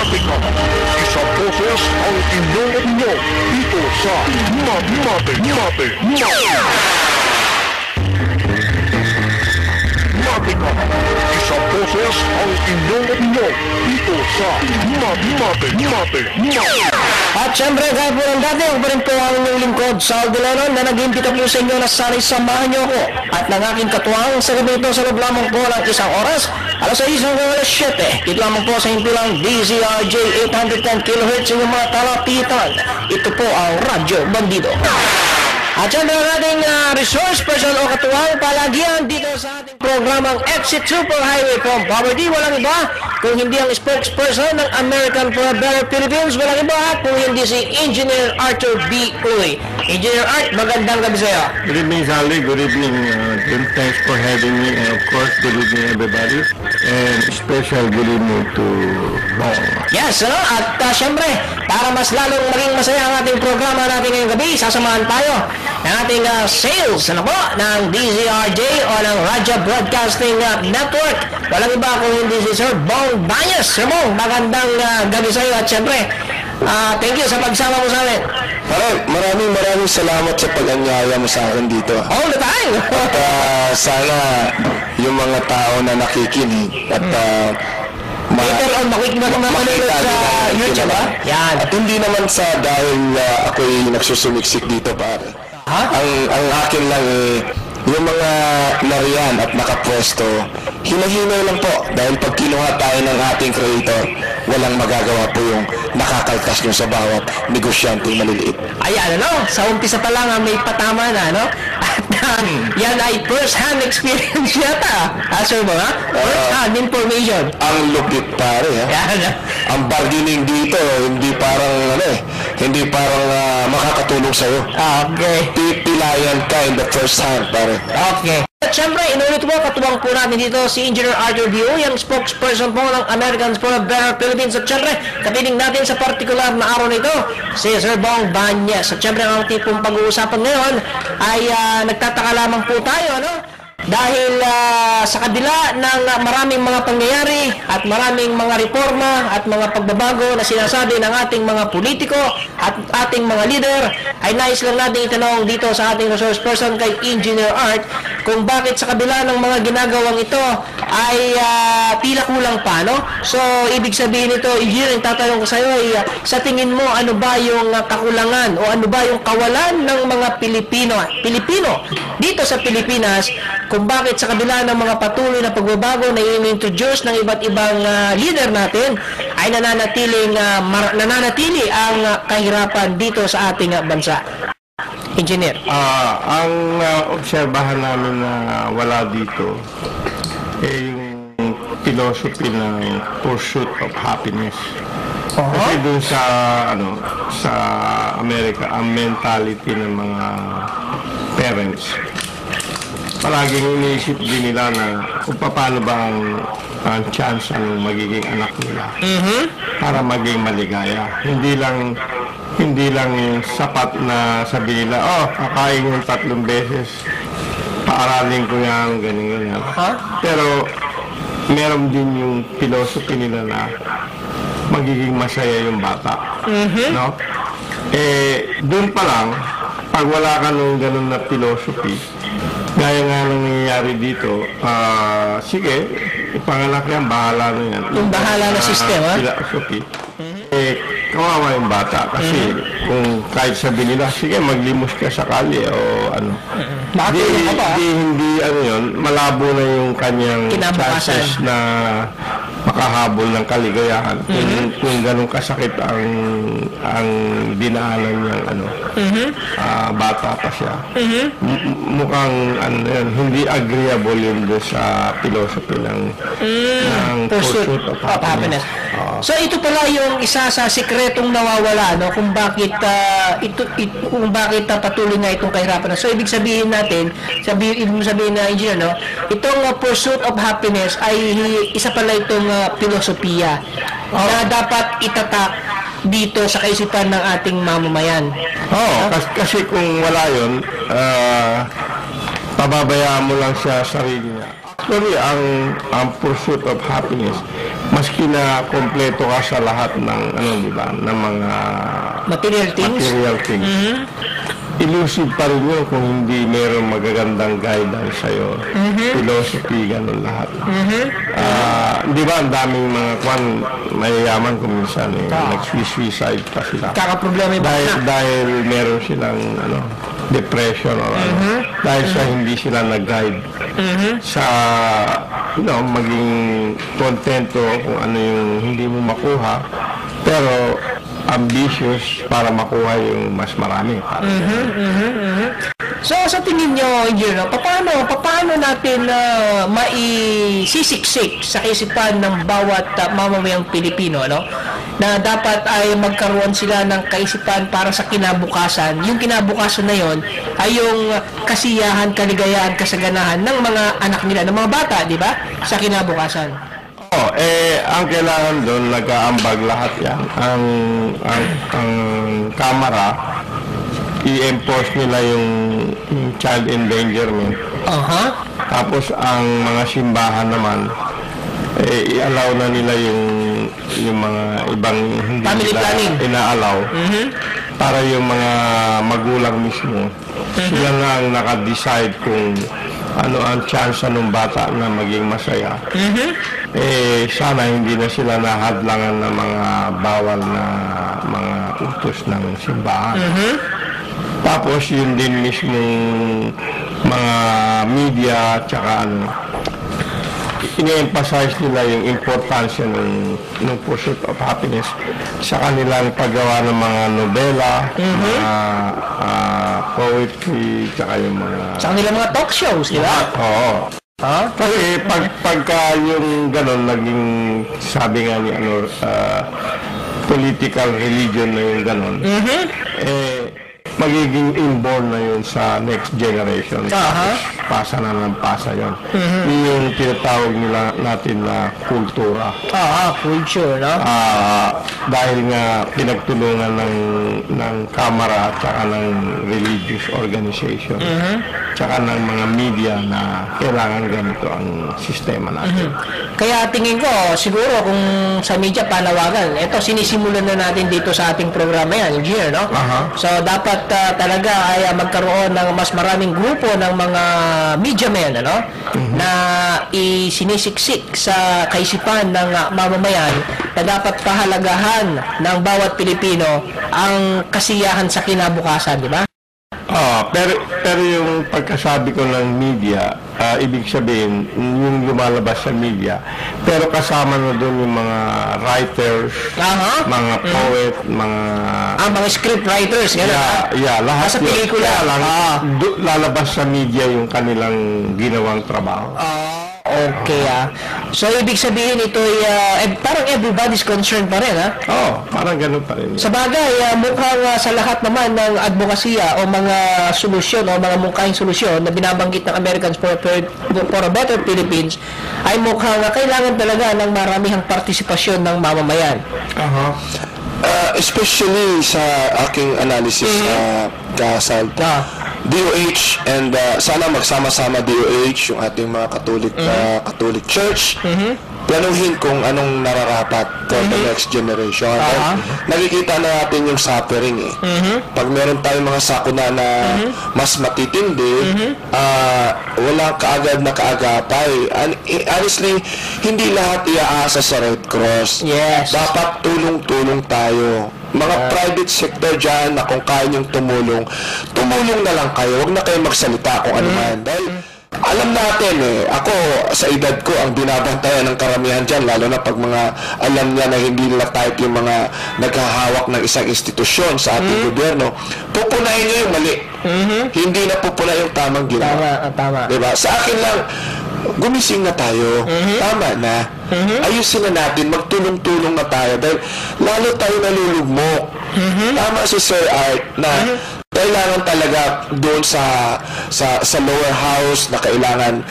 Matematika. Isang boses ang inyong opinyon dito sa Matematika. Isang boses ang inyong opinyon dito sa Matematika. At syempre, gaya po ng dati, ako pa rin po ang inyong lingkod, Sal De Leon, na nag-imbita po sa inyo na sana'y samahan niyo ako at ng aking katuwang sa gabi ito sa loob lamang po ng isang oras, alas 6 hanggang alas 7. Dito lamang po sa himpilang DZRJ 810 kHz sa inyong mga talapitan. Ito po ang Radyo Bandido. At syempre ang ating resource person o katuwang palagian dito sa ating programang Exit Superhighway from Poverty. Walang iba kung hindi ang spokesperson ng American for a Better Philippines. Walang iba kung hindi si Engineer Arthur B. Uy. Engineer Art, magandang gabi sa'yo. Good evening, Sally. Good evening, Jim. Thanks for having me. And of course, good evening, everybody. And special good evening to Bong. Yes, at syempre, para mas lalong maging masaya ang ating programa natin ngayong gabi, sasamahan tayo ng ating sales ng DZRJ o ng Radyo Broadcasting Network. Walang iba kung hindi si Sir Bong Banyas. Sir Bong, magandang gabi sa iyo at syempre, thank you sa pagsama mo sa amin. Maraming salamat sa pag-anyaya mo sa akin dito. All the time! At sana yung mga tao na nakikinig at later on, makikita sa YouTube, ha? Yan. At hindi naman sa dahil ako'y nagsusumiksik dito, pare. Ang akin lang yung mga nariyan at nakapwesto, hinahinay lang po dahil pag kinuha tayo ng ating creator, walang magagawa po yung nakakaltas nyo sa bawat negosyante maliliit. Ayan, sa umpisa pa lang may patama na, At yan ay first-hand experience yata. Sir mo, first-hand information. Ang lupit, pare, ha? Yan. Ang bargaining dito, hindi parang makakatulong sa'yo. Okay. Pipilayan ka in the first hand, pare. Okay. At syempre, inulit po, katuwang po natin dito si Engineer Arthur B. Uy, ang spokesperson po ng Americans for a Better Philippines. At syempre, kapiling natin sa partikular na araw nito, si Sir Bong Banyas. At syempre, ang tipong pag-uusapan ngayon ay nagtataka lamang po tayo, dahil sa kabila ng maraming mga pangyayari at maraming mga reforma at mga pagbabago na sinasabi ng ating mga politiko at ating mga leader, ay nais lang natin itanong dito sa ating resource person kay Engineer Art kung bakit sa kabila ng mga ginagawang ito ay tila kulang pa, So, ibig sabihin nito, Engineer, yung tatanong ko sa iyo ay sa tingin mo, ano ba yung kakulangan o ano ba yung kawalan ng mga Pilipino dito sa Pilipinas, kung bakit sa kabila ng mga patuloy na pagbabago na i-introduce ng iba't ibang leader natin ay nananatili ang kahirapan dito sa ating bansa. Engineer. Ang obserbahan namin na wala dito yung philosophy ng pursuit of happiness. Kasi dun sa Amerika, ang mentality ng mga parents, palaging iniisip din nila na kung paano ba ang chance ng magiging anak nila para maging maligaya. Hindi lang sapat na sabihin nila, kakain yung 3 beses, paaralin ko yan, ganyan. Pero meron din yung philosophy nila na magiging masaya yung bata. Doon pa lang, pag wala ka nung ganun na philosophy, gaya nga nang nangyayari dito, sige, ipanganak yan, bahala na yan. Yung bahala na system, philosophy. Kawawa yung bata kasi kung kahit sabihin nila, sige, maglimos ka sa kalye o ano. Hindi yun, malabo na yung kanyang chances na makahabol ng kaligayahan kung ganun kasakit ang dinaanan niyang bata pa siya. Mukhang hindi agreeable yun sa philosophy ng pursuit of happiness. So ito pala yung isa sa sikretong nawawala, kung bakit patuloy nga itong kahirapan. So ibig sabihin natin, na engineer, itong pursuit of happiness ay isa pala itong filosofiya na dapat itatak dito sa kaisipan ng ating mamamayan. Kasi kung wala yun, pababayaan mo lang siya sarili niya. Actually, ang pursuit of happiness, maski na kompleto ka sa lahat ng di ba, ng mga Material things. Elusive pa rin yun kung hindi meron magagandang guidance sa'yo. Philosophy, ganun lahat. Di ba, ang daming mga mayayaman kung minsan nag-suicide pa sila. Kakaproblema ba na? Dahil meron silang depression or dahil sa hindi sila nag-guide sa maging kontento kung ano yung hindi mo makuha, pero ambitious para makuha yung mas marami. So sa tingin nyo, Engineer, paano natin maisisiksik sa kaisipan ng bawat mamamayang Pilipino, na dapat ay magkaroon sila ng kaisipan para sa kinabukasan. Yung kinabukasan na yon ay yung kasiyahan, kaligayahan, kasaganahan ng mga anak nila, ng mga bata, di ba? Sa kinabukasan. Ang kailangan doon, nag-aambag lahat yan. Ang Kamara, i-enforce nila yung child endangerment. Tapos ang mga simbahan naman, i-allow na nila yung mga ibang hindi family nila planning ina-allow. Para yung mga magulang mismo, sila na ang naka-decide kung ano ang chance ng bata na maging masaya. Sana hindi na sila nahadlangan ng mga bawal na mga utos ng simbahan. Tapos yun din mismo mga media tsaka ine-emphasize nila yung importansya ng pursuit of happiness sa kanilang paggawa ng mga nobela, mga poetry, tsaka yung mga... Sa kanilang mga talk shows, di ba? Oo. Kasi pagka yung gano'n, naging, sabi nga ni political religion na yung gano'n, magiging inborn na yun sa next generation. Pasa na ng pasa yun. Yung tinatawag natin na kultura. Culture, no? Dahil nga pinagtulungan ng Kamara at saka ng religious organization tsaka ng mga media na kailangan ganito ang sistema natin. Kaya tingin ko, siguro kung sa media panawagan, ito sinisimulan na natin dito sa ating programa yan, Engineer, no? So dapat talaga ay magkaroon ng mas maraming grupo ng mga media men, na isinisiksik sa kaisipan ng mamamayan na dapat pahalagahan ng bawat Pilipino ang kasiyahan sa kinabukasan, di ba? Pero yung pagkasabi ko ng media, ibig sabihin, yung lumalabas sa media, pero kasama na doon yung mga writers, mga poet, mga script writers, gano'n. Lahat sa pelikula. Lalabas sa media yung kanilang ginawang trabaho. Okay, So, ibig sabihin ito ay parang everybody's concerned pa rin, parang ganun pa rin. Sa bagay, mukhang sa lahat naman ng advokasya o mga solusyon o mga mungkahing solusyon na binabanggit ng Americans for a Better Philippines ay mukhang kailangan talaga ng maramihang partisipasyon ng mamamayan. Especially sa aking analysis, Kasal, DOH and sana magsama-sama DOH, yung ating mga Catholic Church, planuhin kung anong nararapat for the next generation. Nakikita na natin yung suffering Pag meron tayong mga sakuna na mas matitindi, wala kaagad na kaagapay. Honestly, hindi lahat iaasa sa Red Cross. Dapat tulong-tulong tayo. Mga private sector dyan na kung kaya niyong tumulong na lang kayo. Huwag na kayo magsalita kung ano man. Dahil alam natin ako sa edad ko ang binabantayan ng karamihan dyan, lalo na pag mga alam niya na hindi nila type yung mga naghahawak ng isang institusyon sa ating gobyerno, pupunahin niyo yung mali. Hindi na pupuna yung tamang ginawa. Tama. Diba? Sa akin lang, gumising na tayo. Tama na. Ayusin na natin, magtulong-tulong na tayo dahil lalo tayo nalulugmok. Tama si Sir Art na kailangan talaga doon sa lower house na kailangan